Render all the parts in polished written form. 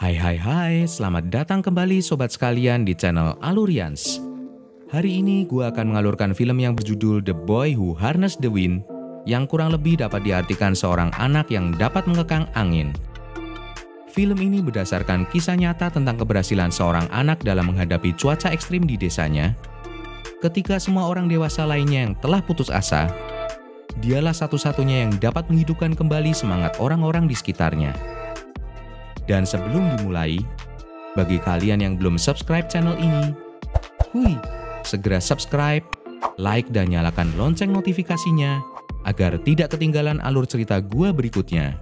Hai, selamat datang kembali sobat sekalian di channel Alurians. Hari ini gue akan mengalurkan film yang berjudul The Boy Who Harnessed the Wind, yang kurang lebih dapat diartikan seorang anak yang dapat mengekang angin. Film ini berdasarkan kisah nyata tentang keberhasilan seorang anak dalam menghadapi cuaca ekstrim di desanya. Ketika semua orang dewasa lainnya yang telah putus asa, dialah satu-satunya yang dapat menghidupkan kembali semangat orang-orang di sekitarnya. Dan sebelum dimulai, bagi kalian yang belum subscribe channel ini, segera subscribe, like, dan nyalakan lonceng notifikasinya agar tidak ketinggalan alur cerita gua berikutnya.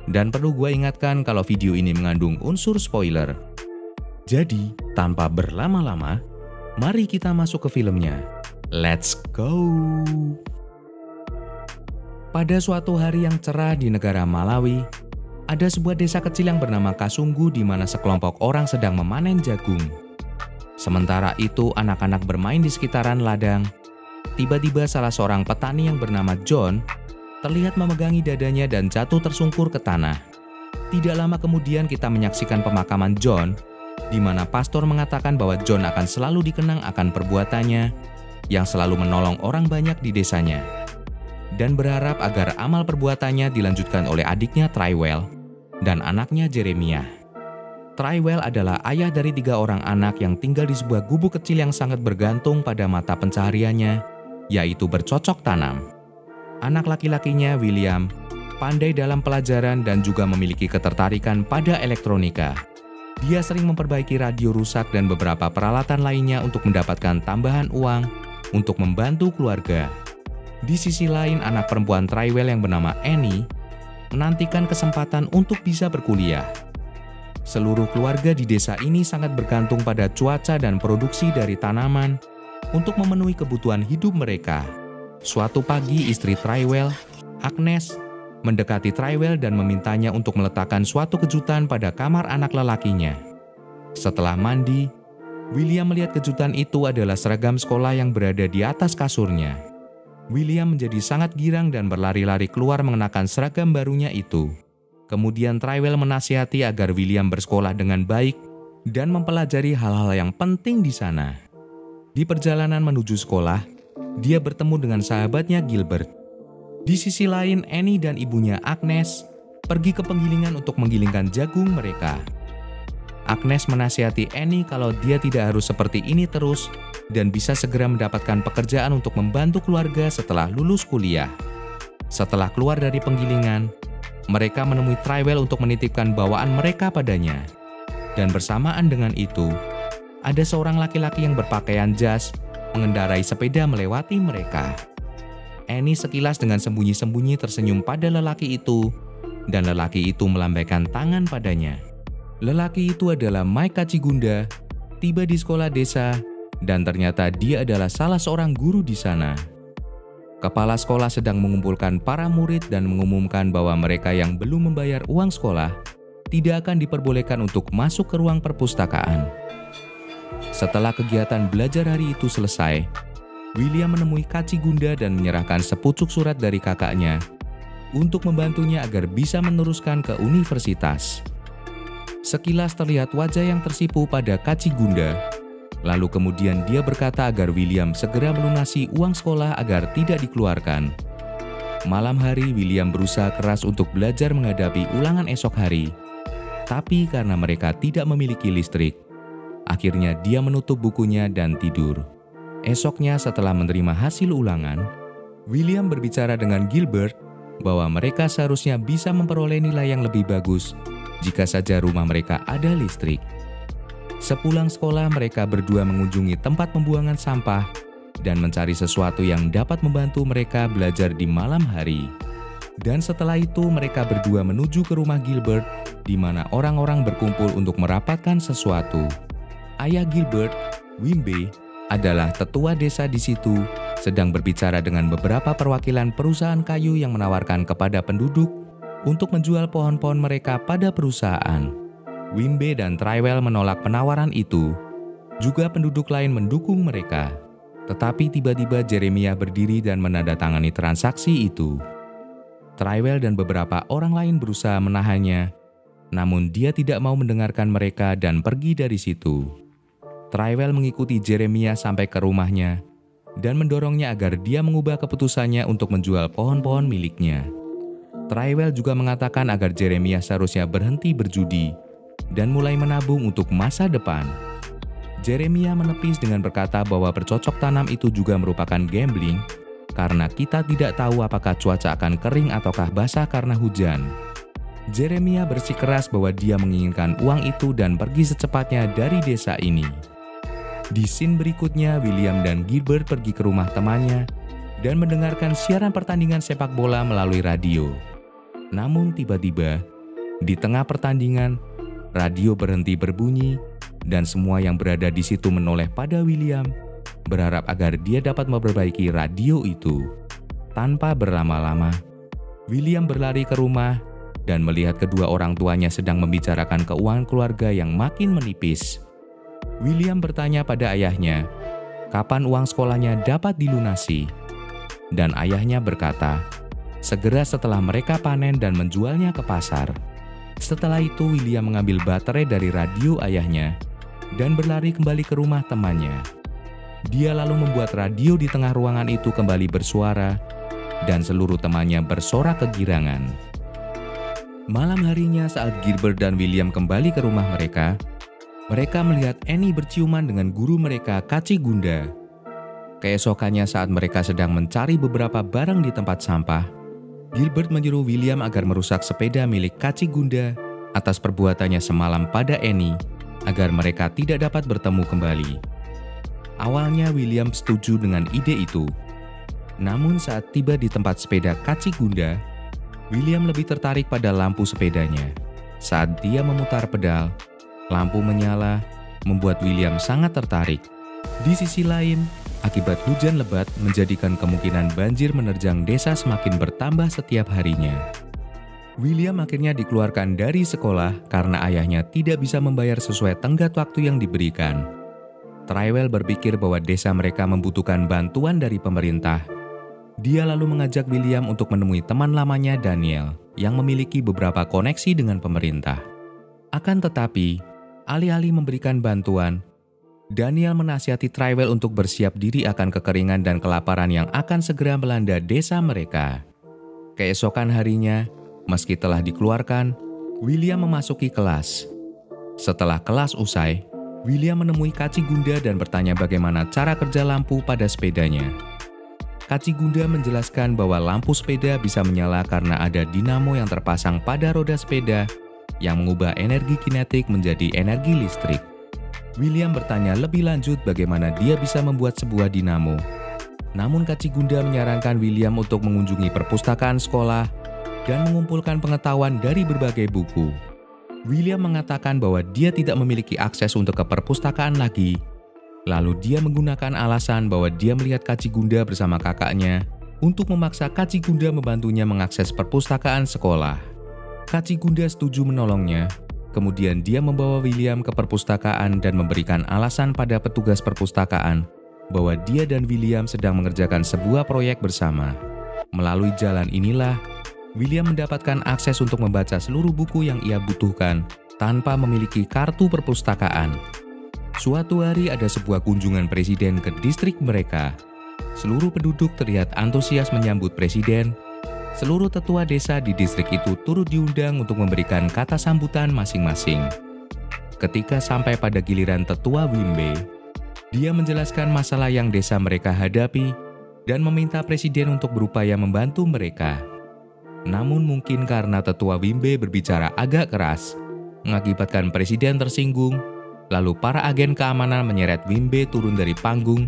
Dan perlu gua ingatkan kalau video ini mengandung unsur spoiler. Jadi, tanpa berlama-lama, mari kita masuk ke filmnya. Let's go! Pada suatu hari yang cerah di negara Malawi, ada sebuah desa kecil yang bernama Kasunggu di mana sekelompok orang sedang memanen jagung. Sementara itu anak-anak bermain di sekitaran ladang. Tiba-tiba salah seorang petani yang bernama John terlihat memegangi dadanya dan jatuh tersungkur ke tanah. Tidak lama kemudian kita menyaksikan pemakaman John, di mana pastor mengatakan bahwa John akan selalu dikenang akan perbuatannya yang selalu menolong orang banyak di desanya, dan berharap agar amal perbuatannya dilanjutkan oleh adiknya Trywell dan anaknya Jeremiah. Trywell adalah ayah dari 3 orang anak yang tinggal di sebuah gubuk kecil yang sangat bergantung pada mata pencahariannya, yaitu bercocok tanam. Anak laki-lakinya, William, pandai dalam pelajaran dan juga memiliki ketertarikan pada elektronika. Dia sering memperbaiki radio rusak dan beberapa peralatan lainnya untuk mendapatkan tambahan uang untuk membantu keluarga. Di sisi lain, anak perempuan Trywell yang bernama Annie menantikan kesempatan untuk bisa berkuliah. Seluruh keluarga di desa ini sangat bergantung pada cuaca dan produksi dari tanaman untuk memenuhi kebutuhan hidup mereka. Suatu pagi, istri Trywell, Agnes, mendekati Trywell dan memintanya untuk meletakkan suatu kejutan pada kamar anak lelakinya. Setelah mandi, William melihat kejutan itu adalah seragam sekolah yang berada di atas kasurnya. William menjadi sangat girang dan berlari-lari keluar mengenakan seragam barunya itu. Kemudian Trywell menasihati agar William bersekolah dengan baik dan mempelajari hal-hal yang penting di sana. Di perjalanan menuju sekolah, dia bertemu dengan sahabatnya Gilbert. Di sisi lain, Annie dan ibunya Agnes pergi ke penggilingan untuk menggilingkan jagung mereka. Agnes menasihati Annie kalau dia tidak harus seperti ini terus dan bisa segera mendapatkan pekerjaan untuk membantu keluarga setelah lulus kuliah. Setelah keluar dari penggilingan, mereka menemui Trywell untuk menitipkan bawaan mereka padanya. Dan bersamaan dengan itu, ada seorang laki-laki yang berpakaian jas mengendarai sepeda melewati mereka. Annie sekilas dengan sembunyi-sembunyi tersenyum pada lelaki itu, dan lelaki itu melambaikan tangan padanya. Lelaki itu adalah Mike Kachigunda, tiba di sekolah desa, dan ternyata dia adalah salah seorang guru di sana. Kepala sekolah sedang mengumpulkan para murid dan mengumumkan bahwa mereka yang belum membayar uang sekolah tidak akan diperbolehkan untuk masuk ke ruang perpustakaan. Setelah kegiatan belajar hari itu selesai, William menemui Kachigunda dan menyerahkan sepucuk surat dari kakaknya untuk membantunya agar bisa meneruskan ke universitas. Sekilas terlihat wajah yang tersipu pada Kachigunda. Lalu kemudian dia berkata agar William segera melunasi uang sekolah agar tidak dikeluarkan. Malam hari, William berusaha keras untuk belajar menghadapi ulangan esok hari. Tapi karena mereka tidak memiliki listrik, akhirnya dia menutup bukunya dan tidur. Esoknya setelah menerima hasil ulangan, William berbicara dengan Gilbert bahwa mereka seharusnya bisa memperoleh nilai yang lebih bagus jika saja rumah mereka ada listrik. Sepulang sekolah, mereka berdua mengunjungi tempat pembuangan sampah dan mencari sesuatu yang dapat membantu mereka belajar di malam hari. Dan setelah itu, mereka berdua menuju ke rumah Gilbert, di mana orang-orang berkumpul untuk merapatkan sesuatu. Ayah Gilbert, Wimbe, adalah tetua desa di situ, sedang berbicara dengan beberapa perwakilan perusahaan kayu yang menawarkan kepada penduduk untuk menjual pohon-pohon mereka pada perusahaan. Wimbe dan Trywell menolak penawaran itu. Juga penduduk lain mendukung mereka. Tetapi tiba-tiba Jeremiah berdiri dan menandatangani transaksi itu. Trywell dan beberapa orang lain berusaha menahannya, Namun dia tidak mau mendengarkan mereka dan pergi dari situ. Trywell mengikuti Jeremiah sampai ke rumahnya dan mendorongnya agar dia mengubah keputusannya untuk menjual pohon-pohon miliknya. Trywell juga mengatakan agar Jeremiah seharusnya berhenti berjudi dan mulai menabung untuk masa depan. Jeremiah menepis dengan berkata bahwa bercocok tanam itu juga merupakan gambling karena kita tidak tahu apakah cuaca akan kering ataukah basah karena hujan. Jeremiah bersikeras bahwa dia menginginkan uang itu dan pergi secepatnya dari desa ini. Di scene berikutnya, William dan Gilbert pergi ke rumah temannya dan mendengarkan siaran pertandingan sepak bola melalui radio. Namun tiba-tiba, di tengah pertandingan, radio berhenti berbunyi dan semua yang berada di situ menoleh pada William, berharap agar dia dapat memperbaiki radio itu. Tanpa berlama-lama, William berlari ke rumah dan melihat kedua orang tuanya sedang membicarakan keuangan keluarga yang makin menipis. William bertanya pada ayahnya, kapan uang sekolahnya dapat dilunasi? Dan ayahnya berkata, segera setelah mereka panen dan menjualnya ke pasar. Setelah itu William mengambil baterai dari radio ayahnya dan berlari kembali ke rumah temannya. Dia lalu membuat radio di tengah ruangan itu kembali bersuara dan seluruh temannya bersorak kegirangan. Malam harinya saat Gilbert dan William kembali ke rumah mereka melihat Annie berciuman dengan guru mereka, Kaci Gunda. Keesokannya saat mereka sedang mencari beberapa barang di tempat sampah, Gilbert menyuruh William agar merusak sepeda milik Kaci Gunda atas perbuatannya semalam pada Annie, agar mereka tidak dapat bertemu kembali. Awalnya William setuju dengan ide itu. Namun saat tiba di tempat sepeda Kaci Gunda, William lebih tertarik pada lampu sepedanya. Saat dia memutar pedal, lampu menyala, membuat William sangat tertarik. Di sisi lain, akibat hujan lebat menjadikan kemungkinan banjir menerjang desa semakin bertambah setiap harinya. William akhirnya dikeluarkan dari sekolah karena ayahnya tidak bisa membayar sesuai tenggat waktu yang diberikan. Trywell berpikir bahwa desa mereka membutuhkan bantuan dari pemerintah. Dia lalu mengajak William untuk menemui teman lamanya Daniel yang memiliki beberapa koneksi dengan pemerintah. Akan tetapi, alih-alih memberikan bantuan, Daniel menasihati Trywell untuk bersiap diri akan kekeringan dan kelaparan yang akan segera melanda desa mereka. Keesokan harinya, meski telah dikeluarkan, William memasuki kelas. Setelah kelas usai, William menemui Kaci Gunda dan bertanya bagaimana cara kerja lampu pada sepedanya. Kaci Gunda menjelaskan bahwa lampu sepeda bisa menyala karena ada dinamo yang terpasang pada roda sepeda yang mengubah energi kinetik menjadi energi listrik. William bertanya lebih lanjut bagaimana dia bisa membuat sebuah dinamo. Namun Kaci Gunda menyarankan William untuk mengunjungi perpustakaan sekolah dan mengumpulkan pengetahuan dari berbagai buku. William mengatakan bahwa dia tidak memiliki akses untuk ke perpustakaan lagi. Lalu dia menggunakan alasan bahwa dia melihat Kaci Gunda bersama kakaknya untuk memaksa Kaci Gunda membantunya mengakses perpustakaan sekolah. Kaci Gunda setuju menolongnya. Kemudian dia membawa William ke perpustakaan dan memberikan alasan pada petugas perpustakaan bahwa dia dan William sedang mengerjakan sebuah proyek bersama. Melalui jalan inilah, William mendapatkan akses untuk membaca seluruh buku yang ia butuhkan tanpa memiliki kartu perpustakaan. Suatu hari ada sebuah kunjungan presiden ke distrik mereka. Seluruh penduduk terlihat antusias menyambut presiden. Seluruh tetua desa di distrik itu turut diundang untuk memberikan kata sambutan masing-masing. Ketika sampai pada giliran tetua Wimbe, dia menjelaskan masalah yang desa mereka hadapi dan meminta presiden untuk berupaya membantu mereka. Namun mungkin karena tetua Wimbe berbicara agak keras, mengakibatkan presiden tersinggung. Lalu para agen keamanan menyeret Wimbe turun dari panggung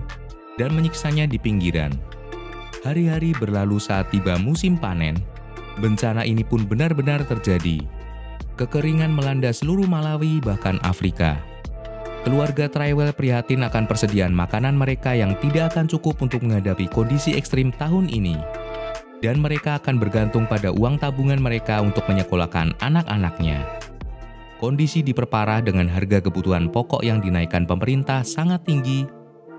dan menyiksanya di pinggiran. Hari-hari berlalu saat tiba musim panen. Bencana ini pun benar-benar terjadi. Kekeringan melanda seluruh Malawi bahkan Afrika. Keluarga Trywell prihatin akan persediaan makanan mereka yang tidak akan cukup untuk menghadapi kondisi ekstrim tahun ini. Dan mereka akan bergantung pada uang tabungan mereka untuk menyekolahkan anak-anaknya. Kondisi diperparah dengan harga kebutuhan pokok yang dinaikkan pemerintah sangat tinggi,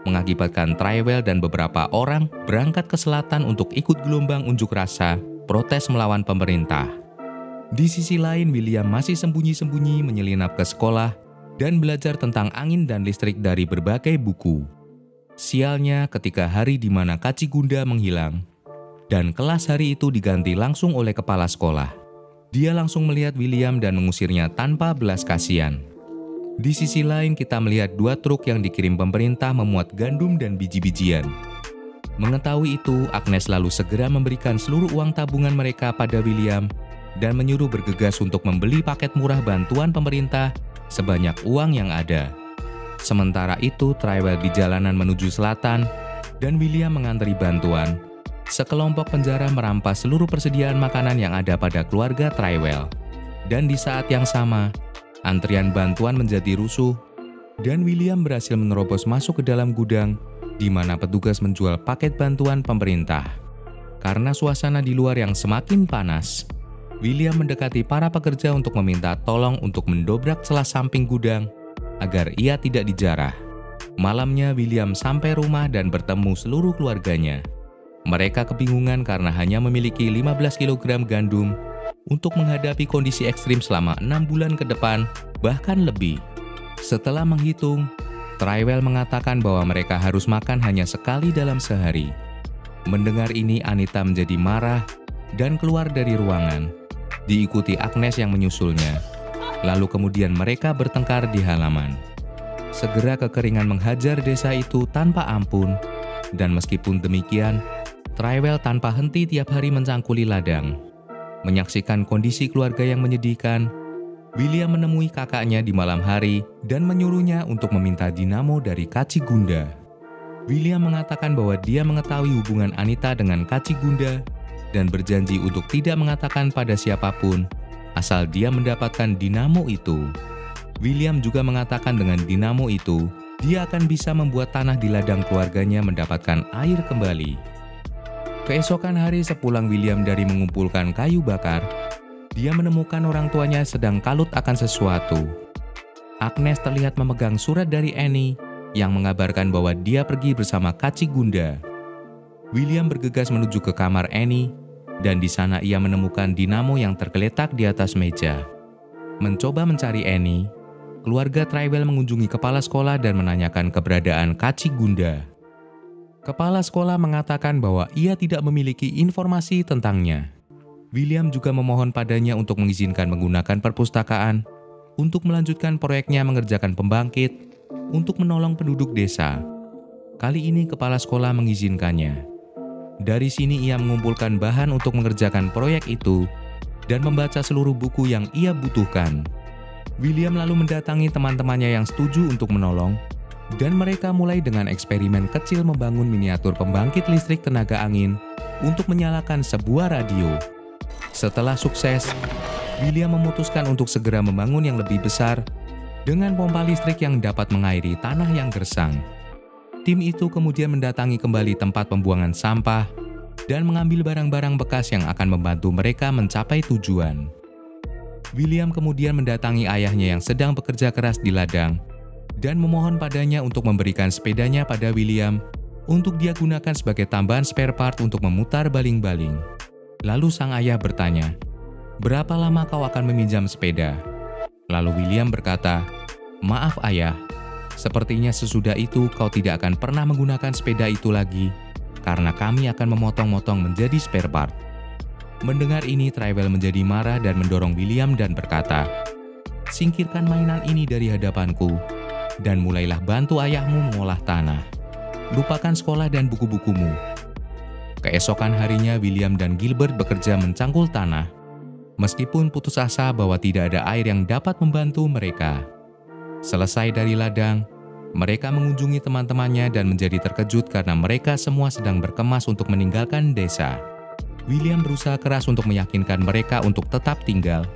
mengakibatkan Trywell dan beberapa orang berangkat ke selatan untuk ikut gelombang unjuk rasa protes melawan pemerintah. Di sisi lain, William masih sembunyi-sembunyi menyelinap ke sekolah dan belajar tentang angin dan listrik dari berbagai buku. Sialnya ketika hari di mana Kacigunda menghilang, dan kelas hari itu diganti langsung oleh kepala sekolah. Dia langsung melihat William dan mengusirnya tanpa belas kasihan. Di sisi lain, kita melihat 2 truk yang dikirim pemerintah memuat gandum dan biji-bijian. Mengetahui itu, Agnes lalu segera memberikan seluruh uang tabungan mereka pada William dan menyuruh bergegas untuk membeli paket murah bantuan pemerintah sebanyak uang yang ada. Sementara itu, Tyrell di jalanan menuju selatan dan William mengantri bantuan. Sekelompok penjara merampas seluruh persediaan makanan yang ada pada keluarga Tyrell. Dan di saat yang sama, antrian bantuan menjadi rusuh dan William berhasil menerobos masuk ke dalam gudang di mana petugas menjual paket bantuan pemerintah. Karena suasana di luar yang semakin panas, William mendekati para pekerja untuk meminta tolong untuk mendobrak celah samping gudang agar ia tidak dijarah. Malamnya William sampai rumah dan bertemu seluruh keluarganya. Mereka kebingungan karena hanya memiliki 15 kg gandum untuk menghadapi kondisi ekstrim selama 6 bulan ke depan, bahkan lebih. Setelah menghitung, Tyrell mengatakan bahwa mereka harus makan hanya sekali dalam sehari. Mendengar ini, Anita menjadi marah dan keluar dari ruangan, diikuti Agnes yang menyusulnya. Lalu kemudian mereka bertengkar di halaman. Segera kekeringan menghajar desa itu tanpa ampun, dan meskipun demikian, Tyrell tanpa henti tiap hari mencangkuli ladang. Menyaksikan kondisi keluarga yang menyedihkan, William menemui kakaknya di malam hari dan menyuruhnya untuk meminta dinamo dari Kacigunda. William mengatakan bahwa dia mengetahui hubungan Anita dengan Kacigunda dan berjanji untuk tidak mengatakan pada siapapun asal dia mendapatkan dinamo itu. William juga mengatakan dengan dinamo itu, dia akan bisa membuat tanah di ladang keluarganya mendapatkan air kembali. Keesokan hari sepulang William dari mengumpulkan kayu bakar, dia menemukan orang tuanya sedang kalut akan sesuatu. Agnes terlihat memegang surat dari Annie yang mengabarkan bahwa dia pergi bersama Kacigunda. William bergegas menuju ke kamar Annie, dan di sana ia menemukan dinamo yang tergeletak di atas meja. Mencoba mencari Annie, keluarga Tyrell mengunjungi kepala sekolah dan menanyakan keberadaan Kacigunda. Kepala sekolah mengatakan bahwa ia tidak memiliki informasi tentangnya. William juga memohon padanya untuk mengizinkan menggunakan perpustakaan untuk melanjutkan proyeknya mengerjakan pembangkit untuk menolong penduduk desa. Kali ini kepala sekolah mengizinkannya. Dari sini ia mengumpulkan bahan untuk mengerjakan proyek itu dan membaca seluruh buku yang ia butuhkan. William lalu mendatangi teman-temannya yang setuju untuk menolong, dan mereka mulai dengan eksperimen kecil membangun miniatur pembangkit listrik tenaga angin untuk menyalakan sebuah radio. Setelah sukses, William memutuskan untuk segera membangun yang lebih besar dengan pompa listrik yang dapat mengairi tanah yang gersang. Tim itu kemudian mendatangi kembali tempat pembuangan sampah dan mengambil barang-barang bekas yang akan membantu mereka mencapai tujuan. William kemudian mendatangi ayahnya yang sedang bekerja keras di ladang dan memohon padanya untuk memberikan sepedanya pada William untuk dia gunakan sebagai tambahan spare part untuk memutar baling-baling. Lalu sang ayah bertanya, "Berapa lama kau akan meminjam sepeda?" Lalu William berkata, "Maaf ayah, sepertinya sesudah itu kau tidak akan pernah menggunakan sepeda itu lagi, karena kami akan memotong-motong menjadi spare part." Mendengar ini, Tyrell menjadi marah dan mendorong William dan berkata, "Singkirkan mainan ini dari hadapanku, dan mulailah bantu ayahmu mengolah tanah. Lupakan sekolah dan buku-bukumu." Keesokan harinya, William dan Gilbert bekerja mencangkul tanah, meskipun putus asa bahwa tidak ada air yang dapat membantu mereka. Selesai dari ladang, mereka mengunjungi teman-temannya dan menjadi terkejut karena mereka semua sedang berkemas untuk meninggalkan desa. William berusaha keras untuk meyakinkan mereka untuk tetap tinggal.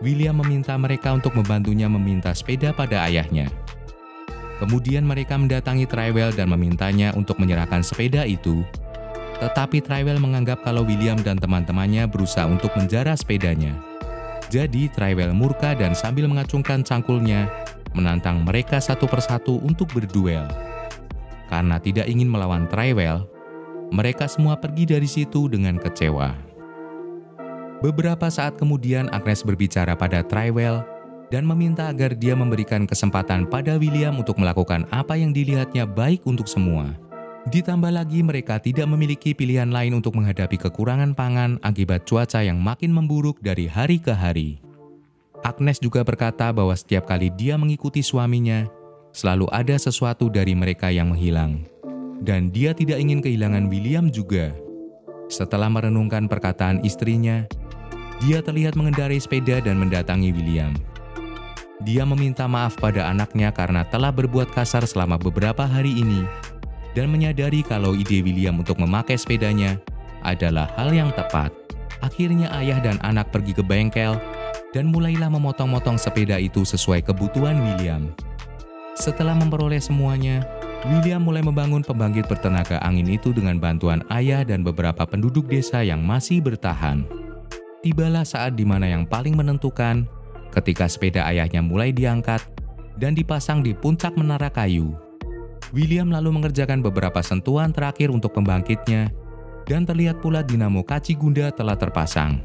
William meminta mereka untuk membantunya meminta sepeda pada ayahnya. Kemudian mereka mendatangi Tyrell dan memintanya untuk menyerahkan sepeda itu. Tetapi Tyrell menganggap kalau William dan teman-temannya berusaha untuk menjara sepedanya. Jadi Tyrell murka dan sambil mengacungkan cangkulnya, menantang mereka satu persatu untuk berduel. Karena tidak ingin melawan Tyrell, mereka semua pergi dari situ dengan kecewa. Beberapa saat kemudian Agnes berbicara pada Tyrell dan meminta agar dia memberikan kesempatan pada William untuk melakukan apa yang dilihatnya baik untuk semua. Ditambah lagi mereka tidak memiliki pilihan lain untuk menghadapi kekurangan pangan akibat cuaca yang makin memburuk dari hari ke hari. Agnes juga berkata bahwa setiap kali dia mengikuti suaminya, selalu ada sesuatu dari mereka yang menghilang. Dan dia tidak ingin kehilangan William juga. Setelah merenungkan perkataan istrinya, dia terlihat mengendarai sepeda dan mendatangi William. Dia meminta maaf pada anaknya karena telah berbuat kasar selama beberapa hari ini dan menyadari kalau ide William untuk memakai sepedanya adalah hal yang tepat. Akhirnya ayah dan anak pergi ke bengkel dan mulailah memotong-motong sepeda itu sesuai kebutuhan William. Setelah memperoleh semuanya, William mulai membangun pembangkit bertenaga angin itu dengan bantuan ayah dan beberapa penduduk desa yang masih bertahan. Tibalah saat di mana yang paling menentukan ketika sepeda ayahnya mulai diangkat dan dipasang di puncak menara kayu. William lalu mengerjakan beberapa sentuhan terakhir untuk pembangkitnya dan terlihat pula dinamo kaci gunda telah terpasang.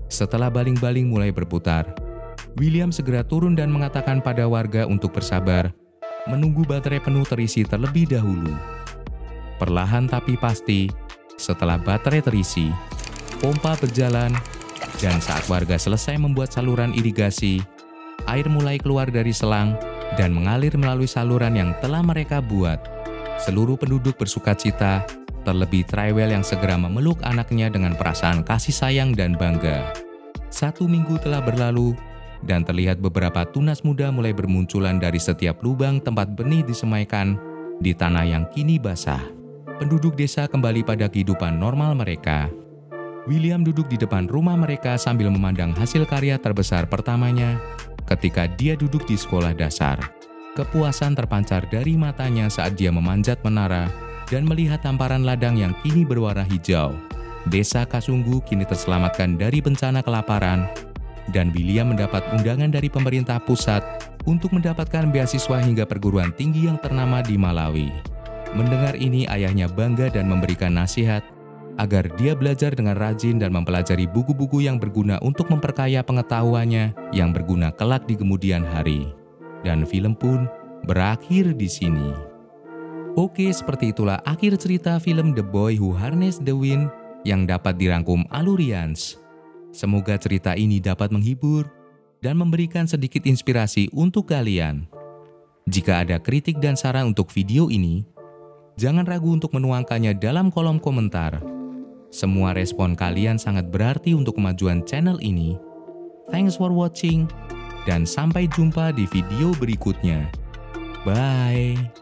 Setelah baling-baling mulai berputar, William segera turun dan mengatakan pada warga untuk bersabar, menunggu baterai penuh terisi terlebih dahulu. Perlahan tapi pasti, setelah baterai terisi, pompa berjalan, dan saat warga selesai membuat saluran irigasi, air mulai keluar dari selang dan mengalir melalui saluran yang telah mereka buat. Seluruh penduduk bersukacita, terlebih Tyrell yang segera memeluk anaknya dengan perasaan kasih sayang dan bangga. 1 minggu telah berlalu, dan terlihat beberapa tunas muda mulai bermunculan dari setiap lubang tempat benih disemaikan di tanah yang kini basah. Penduduk desa kembali pada kehidupan normal mereka. William duduk di depan rumah mereka sambil memandang hasil karya terbesar pertamanya ketika dia duduk di sekolah dasar. Kepuasan terpancar dari matanya saat dia memanjat menara dan melihat hamparan ladang yang kini berwarna hijau. Desa Kasunggu kini terselamatkan dari bencana kelaparan, dan William mendapat undangan dari pemerintah pusat untuk mendapatkan beasiswa hingga perguruan tinggi yang ternama di Malawi. Mendengar ini, ayahnya bangga dan memberikan nasihat agar dia belajar dengan rajin dan mempelajari buku-buku yang berguna untuk memperkaya pengetahuannya yang berguna kelak di kemudian hari. Dan film pun berakhir di sini. Oke, seperti itulah akhir cerita film The Boy Who Harnessed the Wind yang dapat dirangkum Allurians. Semoga cerita ini dapat menghibur dan memberikan sedikit inspirasi untuk kalian. Jika ada kritik dan saran untuk video ini, jangan ragu untuk menuangkannya dalam kolom komentar. Semua respon kalian sangat berarti untuk kemajuan channel ini. Thanks for watching, dan sampai jumpa di video berikutnya. Bye!